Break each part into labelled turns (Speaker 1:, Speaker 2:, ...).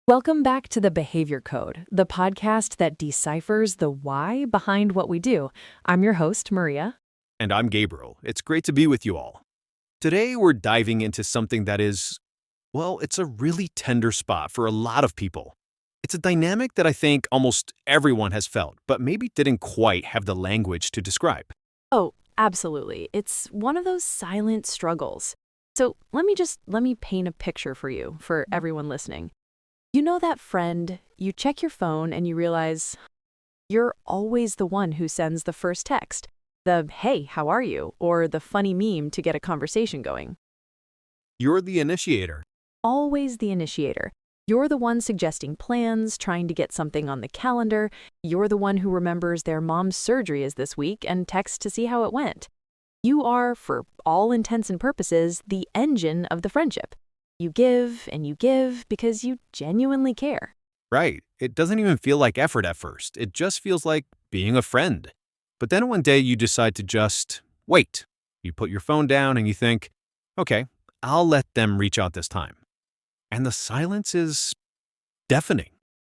Speaker 1: Welcome back to the Behavior Code, the podcast that deciphers the why behind what we do. I'm your host, Maria.
Speaker 2: And I'm Gabriel. It's great to be with you all. Today, we're diving into something that is, well, it's a really tender spot for a lot of people. It's a dynamic that I think almost everyone has felt, but maybe didn't quite have the language to describe.
Speaker 1: Oh, absolutely. It's one of those silent struggles. So let me paint a picture for you, for everyone listening. You know that friend, you check your phone and you realize you're always the one who sends the first text, the "Hey, how are you?" or the funny meme to get a conversation going.
Speaker 2: You're the initiator.
Speaker 1: Always the initiator. You're the one suggesting plans, trying to get something on the calendar. You're the one who remembers their mom's surgery is this week and texts to see how it went. You are, for all intents and purposes, the engine of the friendship. You give and you give because you genuinely care.
Speaker 2: Right. It doesn't even feel like effort at first. It just feels like being a friend. But then one day you decide to just wait. You put your phone down and you think, okay, I'll let them reach out this time. And the silence is deafening.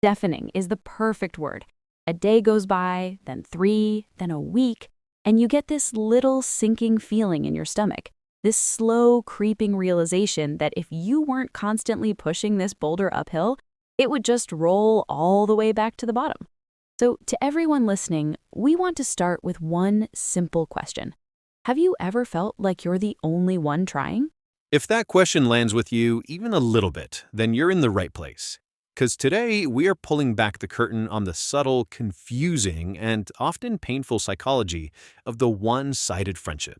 Speaker 1: Deafening is the perfect word. A day goes by, then 3, then a week, and you get this little sinking feeling in your stomach. This slow, creeping realization that if you weren't constantly pushing this boulder uphill, it would just roll all the way back to the bottom. So, to everyone listening, we want to start with one simple question. Have you ever felt like you're the only one trying?
Speaker 2: If that question lands with you even a little bit, then you're in the right place. Because today we are pulling back the curtain on the subtle, confusing, and often painful psychology of the one-sided friendship.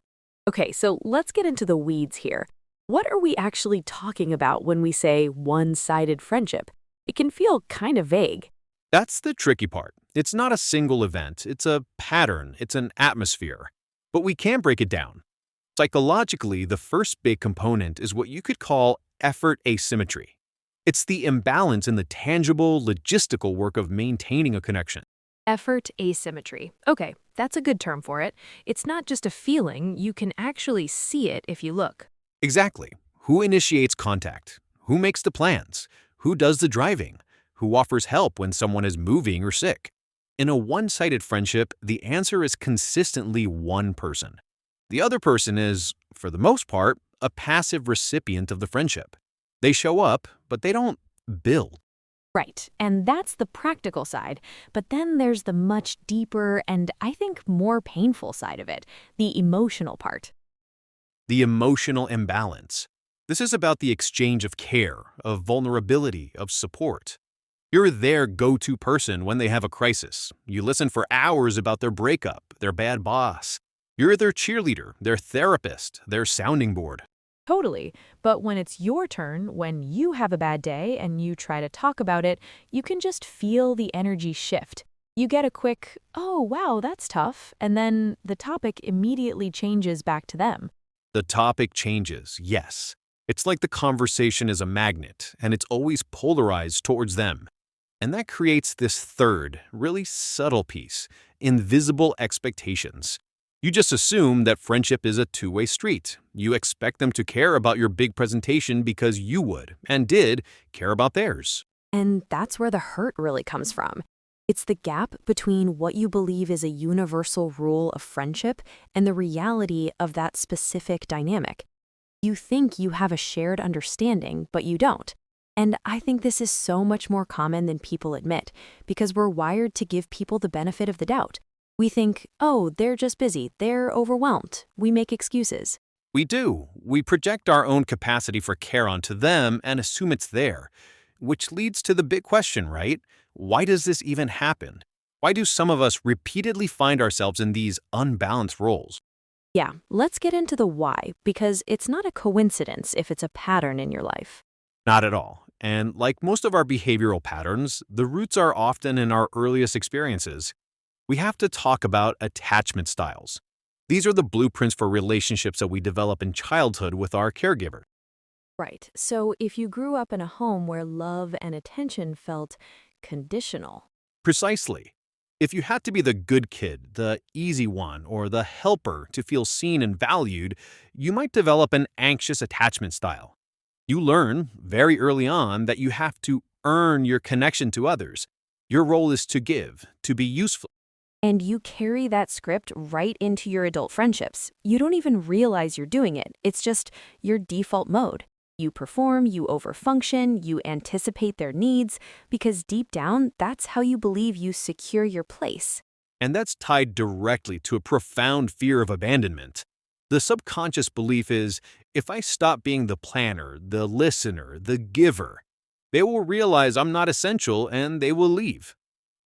Speaker 1: Okay, so let's get into the weeds here. What are we actually talking about when we say one-sided friendship? It can feel kind of vague.
Speaker 2: That's the tricky part. It's not a single event, it's a pattern, it's an atmosphere. But we can break it down. Psychologically, the first big component is what you could call effort asymmetry. It's the imbalance in the tangible, logistical work of maintaining a connection.
Speaker 3: Effort asymmetry. Okay, that's a good term for it. It's not just a feeling, you can actually see it if you look.
Speaker 2: Exactly. Who initiates contact? Who makes the plans? Who does the driving? Who offers help when someone is moving or sick? In a one-sided friendship, the answer is consistently one person. The other person is, for the most part, a passive recipient of the friendship. They show up, but they don't build.
Speaker 1: Right, and that's the practical side. But then there's the much deeper and I think more painful side of it, the emotional part.
Speaker 2: The emotional imbalance. This is about the exchange of care, of vulnerability, of support. You're their go-to person when they have a crisis. You listen for hours about their breakup, their bad boss. You're their cheerleader, their therapist, their sounding board.
Speaker 3: Totally. But when it's your turn, when you have a bad day and you try to talk about it, you can just feel the energy shift. You get a quick, "Oh, wow, that's tough," and then the topic immediately changes back to them.
Speaker 2: The topic changes, yes. It's like the conversation is a magnet, and it's always polarized towards them. And that creates this third, really subtle piece, invisible expectations. You just assume that friendship is a two-way street. You expect them to care about your big presentation because you would, and did, care about theirs.
Speaker 1: And that's where the hurt really comes from. It's the gap between what you believe is a universal rule of friendship and the reality of that specific dynamic. You think you have a shared understanding, but you don't. And I think this is so much more common than people admit, because we're wired to give people the benefit of the doubt. We think, oh, they're just busy, they're overwhelmed. We make excuses.
Speaker 2: We do. We project our own capacity for care onto them and assume it's there. Which leads to the big question, right? Why does this even happen? Why do some of us repeatedly find ourselves in these unbalanced roles?
Speaker 1: Yeah, let's get into the why, because it's not a coincidence if it's a pattern in your life.
Speaker 2: Not at all. And like most of our behavioral patterns, the roots are often in our earliest experiences. We have to talk about attachment styles. These are the blueprints for relationships that we develop in childhood with our caregiver.
Speaker 1: Right, so if you grew up in a home where love and attention felt conditional.
Speaker 2: Precisely. If you had to be the good kid, the easy one, or the helper to feel seen and valued, you might develop an anxious attachment style. You learn very early on that you have to earn your connection to others. Your role is to give, to be useful.
Speaker 1: And you carry that script right into your adult friendships. You don't even realize you're doing it. It's just your default mode. You perform, you overfunction, you anticipate their needs, because deep down, that's how you believe you secure your place.
Speaker 2: And that's tied directly to a profound fear of abandonment. The subconscious belief is, if I stop being the planner, the listener, the giver, they will realize I'm not essential and they will leave.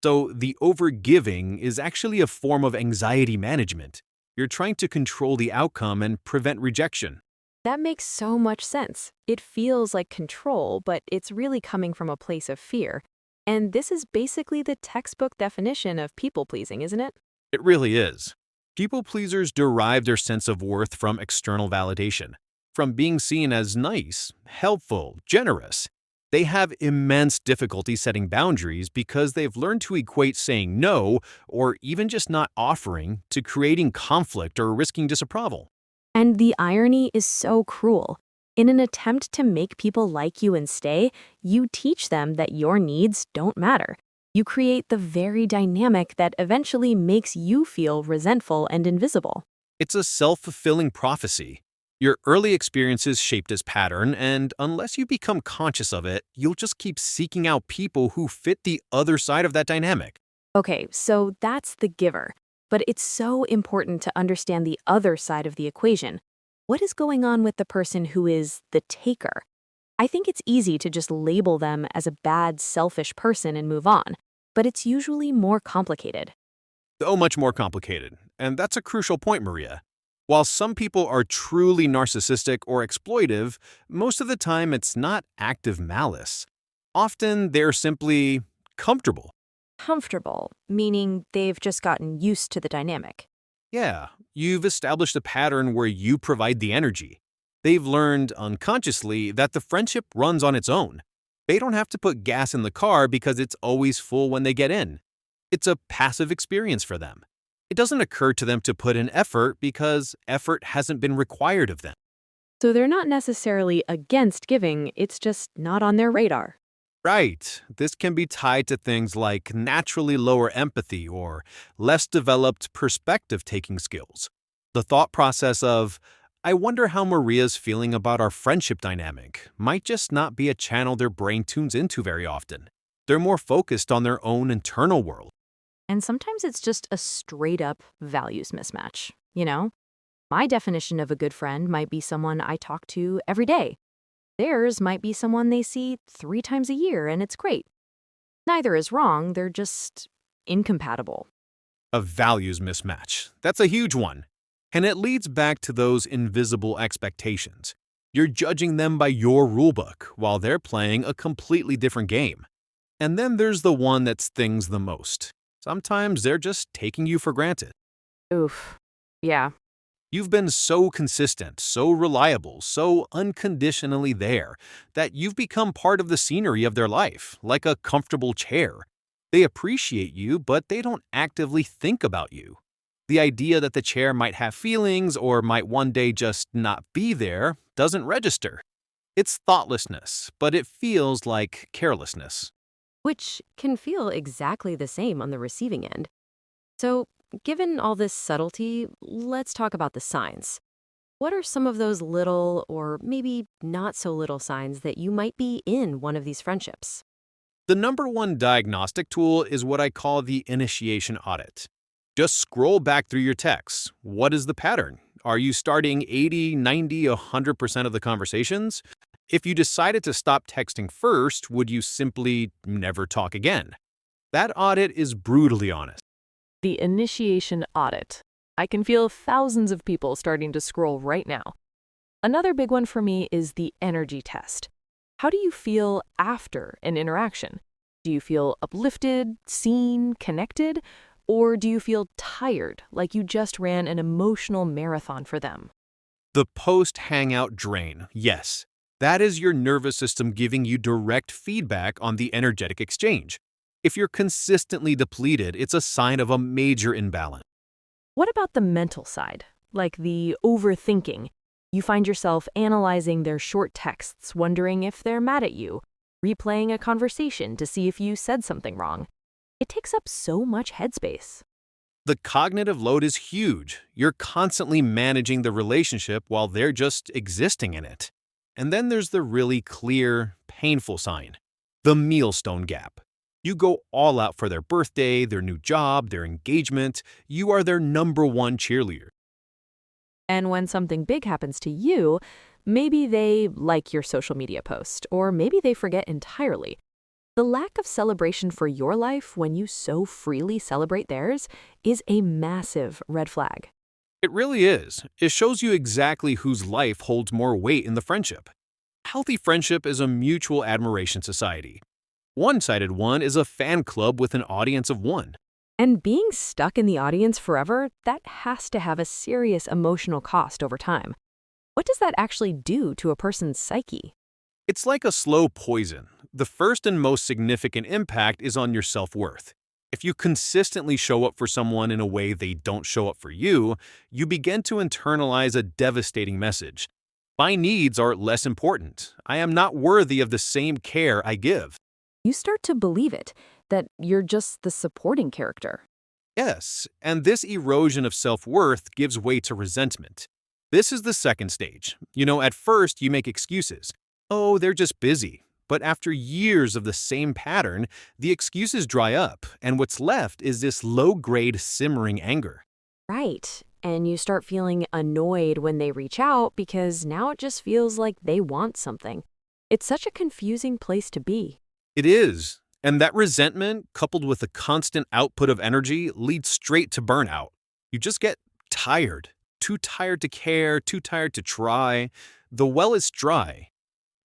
Speaker 2: So the overgiving is actually a form of anxiety management. You're trying to control the outcome and prevent rejection.
Speaker 3: That makes so much sense. It feels like control, but it's really coming from a place of fear. And this is basically the textbook definition of people-pleasing, isn't it?
Speaker 2: It really is. People pleasers derive their sense of worth from external validation, from being seen as nice, helpful, generous. They have immense difficulty setting boundaries because they've learned to equate saying no, or even just not offering, to creating conflict or risking disapproval.
Speaker 1: And the irony is so cruel. In an attempt to make people like you and stay, you teach them that your needs don't matter. You create the very dynamic that eventually makes you feel resentful and invisible.
Speaker 2: It's a self-fulfilling prophecy. Your early experiences shaped this pattern, and unless you become conscious of it, you'll just keep seeking out people who fit the other side of that dynamic.
Speaker 1: Okay, so that's the giver. But it's so important to understand the other side of the equation. What is going on with the person who is the taker? I think it's easy to just label them as a bad, selfish person and move on, but it's usually more complicated.
Speaker 2: So much more complicated, and that's a crucial point, Maria. While some people are truly narcissistic or exploitive, most of the time it's not active malice. Often they're simply comfortable.
Speaker 1: Comfortable, meaning they've just gotten used to the dynamic.
Speaker 2: Yeah, you've established a pattern where you provide the energy. They've learned unconsciously that the friendship runs on its own. They don't have to put gas in the car because it's always full when they get in. It's a passive experience for them. It doesn't occur to them to put in effort because effort hasn't been required of them.
Speaker 3: So they're not necessarily against giving, it's just not on their radar.
Speaker 2: Right. This can be tied to things like naturally lower empathy or less developed perspective-taking skills. The thought process of, I wonder how Maria's feeling about our friendship dynamic, might just not be a channel their brain tunes into very often. They're more focused on their own internal world.
Speaker 3: And sometimes it's just a straight-up values mismatch, you know? My definition of a good friend might be someone I talk to every day. Theirs might be someone they see 3 times a year, and it's great. Neither is wrong, they're just incompatible.
Speaker 2: A values mismatch. That's a huge one. And it leads back to those invisible expectations. You're judging them by your rulebook while they're playing a completely different game. And then there's the one that stings the most. Sometimes they're just taking you for granted.
Speaker 3: Oof. Yeah.
Speaker 2: You've been so consistent, so reliable, so unconditionally there that you've become part of the scenery of their life, like a comfortable chair. They appreciate you, but they don't actively think about you. The idea that the chair might have feelings or might one day just not be there doesn't register. It's thoughtlessness, but it feels like carelessness.
Speaker 1: Which can feel exactly the same on the receiving end. So, given all this subtlety, let's talk about the signs. What are some of those little, or maybe not so little signs that you might be in one of these friendships?
Speaker 2: The number one diagnostic tool is what I call the initiation audit. Just scroll back through your texts. What is the pattern? Are you starting 80, 90, 100% of the conversations? If you decided to stop texting first, would you simply never talk again? That audit is brutally honest.
Speaker 3: The initiation audit. I can feel thousands of people starting to scroll right now. Another big one for me is the energy test. How do you feel after an interaction? Do you feel uplifted, seen, connected? Or do you feel tired, like you just ran an emotional marathon for them?
Speaker 2: The post-hangout drain, yes. That is your nervous system giving you direct feedback on the energetic exchange. If you're consistently depleted, it's a sign of a major imbalance.
Speaker 3: What about the mental side, like the overthinking? You find yourself analyzing their short texts, wondering if they're mad at you, replaying a conversation to see if you said something wrong. It takes up so much headspace.
Speaker 2: The cognitive load is huge. You're constantly managing the relationship while they're just existing in it. And then there's the really clear, painful sign, the milestone gap. You go all out for their birthday, their new job, their engagement. You are their number one cheerleader.
Speaker 3: And when something big happens to you, maybe they like your social media post, or maybe they forget entirely. The lack of celebration for your life when you so freely celebrate theirs is a massive red flag.
Speaker 2: It really is. It shows you exactly whose life holds more weight in the friendship. Healthy friendship is a mutual admiration society. One-sided one is a fan club with an audience of one.
Speaker 3: And being stuck in the audience forever, that has to have a serious emotional cost over time. What does that actually do to a person's psyche?
Speaker 2: It's like a slow poison. The first and most significant impact is on your self-worth. If you consistently show up for someone in a way they don't show up for you, you begin to internalize a devastating message. My needs are less important. I am not worthy of the same care I give.
Speaker 3: You start to believe it, that you're just the supporting character.
Speaker 2: Yes, and this erosion of self-worth gives way to resentment. This is the second stage. At first you make excuses. Oh, they're just busy. But after years of the same pattern, the excuses dry up, and what's left is this low-grade simmering anger.
Speaker 3: Right. And you start feeling annoyed when they reach out because now it just feels like they want something. It's such a confusing place to be.
Speaker 2: It is. And that resentment, coupled with the constant output of energy, leads straight to burnout. You just get tired. Too tired to care, too tired to try. The well is dry.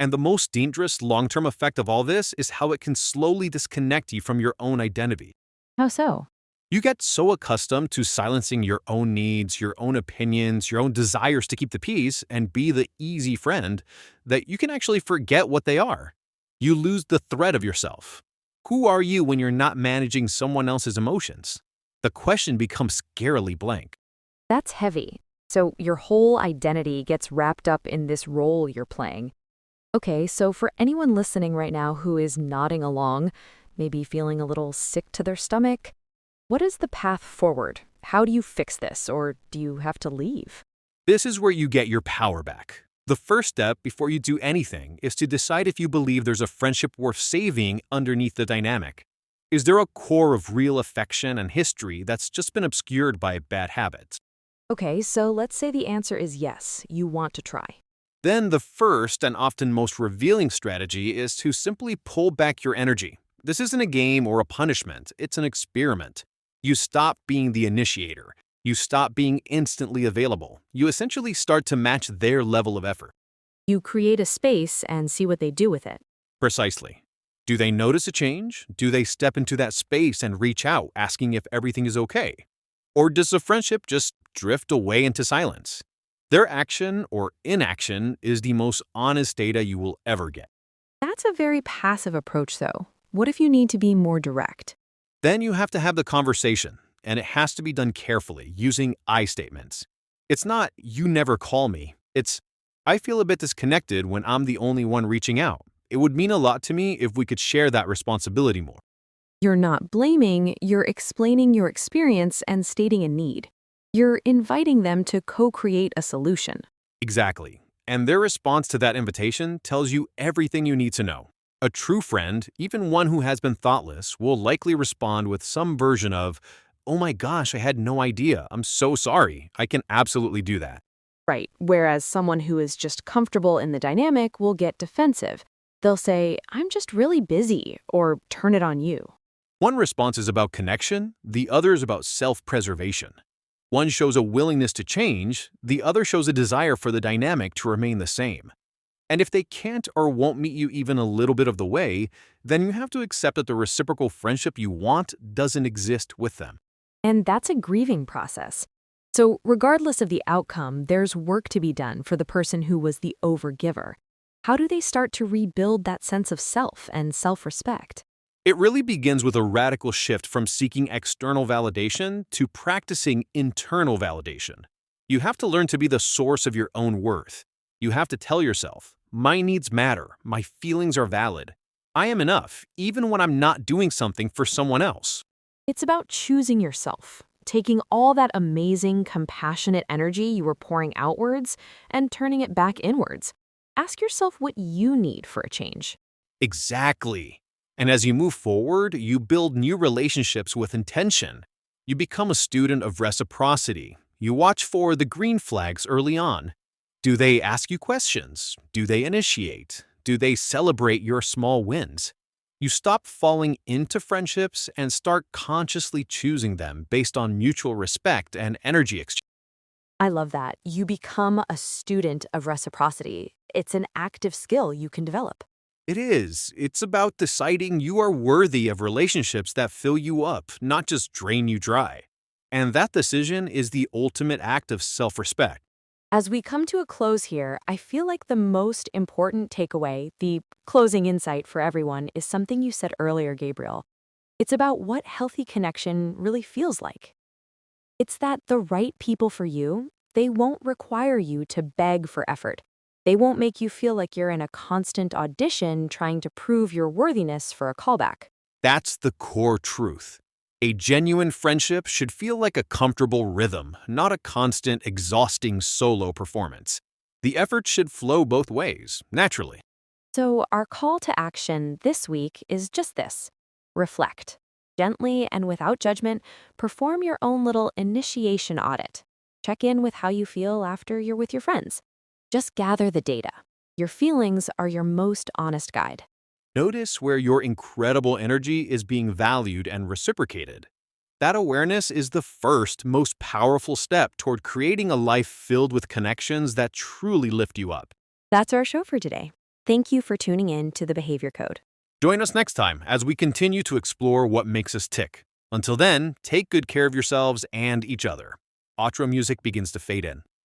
Speaker 2: And the most dangerous long-term effect of all this is how it can slowly disconnect you from your own identity.
Speaker 3: How so?
Speaker 2: You get so accustomed to silencing your own needs, your own opinions, your own desires to keep the peace and be the easy friend that you can actually forget what they are. You lose the thread of yourself. Who are you when you're not managing someone else's emotions? The question becomes scarily blank.
Speaker 3: That's heavy. So your whole identity gets wrapped up in this role you're playing. Okay, so for anyone listening right now who is nodding along, maybe feeling a little sick to their stomach, what is the path forward? How do you fix this, or do you have to leave?
Speaker 2: This is where you get your power back. The first step before you do anything is to decide if you believe there's a friendship worth saving underneath the dynamic. Is there a core of real affection and history that's just been obscured by bad habits?
Speaker 3: Okay, so let's say the answer is yes, you want to try.
Speaker 2: Then the first and often most revealing strategy is to simply pull back your energy. This isn't a game or a punishment, it's an experiment. You stop being the initiator. You stop being instantly available. You essentially start to match their level of effort.
Speaker 3: You create a space and see what they do with it.
Speaker 2: Precisely. Do they notice a change? Do they step into that space and reach out, asking if everything is okay? Or does the friendship just drift away into silence? Their action or inaction is the most honest data you will ever get.
Speaker 3: That's a very passive approach, though. What if you need to be more direct?
Speaker 2: Then you have to have the conversation, and it has to be done carefully, using I statements. It's not, you never call me. It's, I feel a bit disconnected when I'm the only one reaching out. It would mean a lot to me if we could share that responsibility more.
Speaker 3: You're not blaming, you're explaining your experience and stating a need. You're inviting them to co-create a solution.
Speaker 2: Exactly. And their response to that invitation tells you everything you need to know. A true friend, even one who has been thoughtless, will likely respond with some version of, oh my gosh, I had no idea. I'm so sorry. I can absolutely do that.
Speaker 3: Right, whereas someone who is just comfortable in the dynamic will get defensive. They'll say, I'm just really busy, or turn it on you.
Speaker 2: One response is about connection, the other is about self-preservation. One shows a willingness to change, the other shows a desire for the dynamic to remain the same. And if they can't or won't meet you even a little bit of the way, then you have to accept that the reciprocal friendship you want doesn't exist with them.
Speaker 3: And that's a grieving process. So regardless of the outcome, there's work to be done for the person who was the overgiver. How do they start to rebuild that sense of self and self-respect?
Speaker 2: It really begins with a radical shift from seeking external validation to practicing internal validation. You have to learn to be the source of your own worth. You have to tell yourself, my needs matter, my feelings are valid. I am enough, even when I'm not doing something for someone else.
Speaker 3: It's about choosing yourself, taking all that amazing, compassionate energy you were pouring outwards and turning it back inwards. Ask yourself what you need for a change.
Speaker 2: Exactly. And as you move forward, you build new relationships with intention. You become a student of reciprocity. You watch for the green flags early on. Do they ask you questions? Do they initiate? Do they celebrate your small wins? You stop falling into friendships and start consciously choosing them based on mutual respect and energy exchange.
Speaker 3: I love that. You become a student of reciprocity. It's an active skill you can develop.
Speaker 2: It is. It's about deciding you are worthy of relationships that fill you up, not just drain you dry. And that decision is the ultimate act of self-respect.
Speaker 3: As we come to a close here, I feel like the most important takeaway, the closing insight for everyone, is something you said earlier, Gabriel. It's about what healthy connection really feels like. It's that the right people for you, they won't require you to beg for effort. They won't make you feel like you're in a constant audition trying to prove your worthiness for a callback.
Speaker 2: That's the core truth. A genuine friendship should feel like a comfortable rhythm, not a constant, exhausting solo performance. The effort should flow both ways, naturally.
Speaker 3: So, our call to action this week is just this: reflect. Gently and without judgment, perform your own little initiation audit. Check in with how you feel after you're with your friends. Just gather the data. Your feelings are your most honest guide.
Speaker 2: Notice where your incredible energy is being valued and reciprocated. That awareness is the first, most powerful step toward creating a life filled with connections that truly lift you up.
Speaker 3: That's our show for today. Thank you for tuning in to the Behavior Code.
Speaker 2: Join us next time as we continue to explore what makes us tick. Until then, take good care of yourselves and each other. Outro music begins to fade in.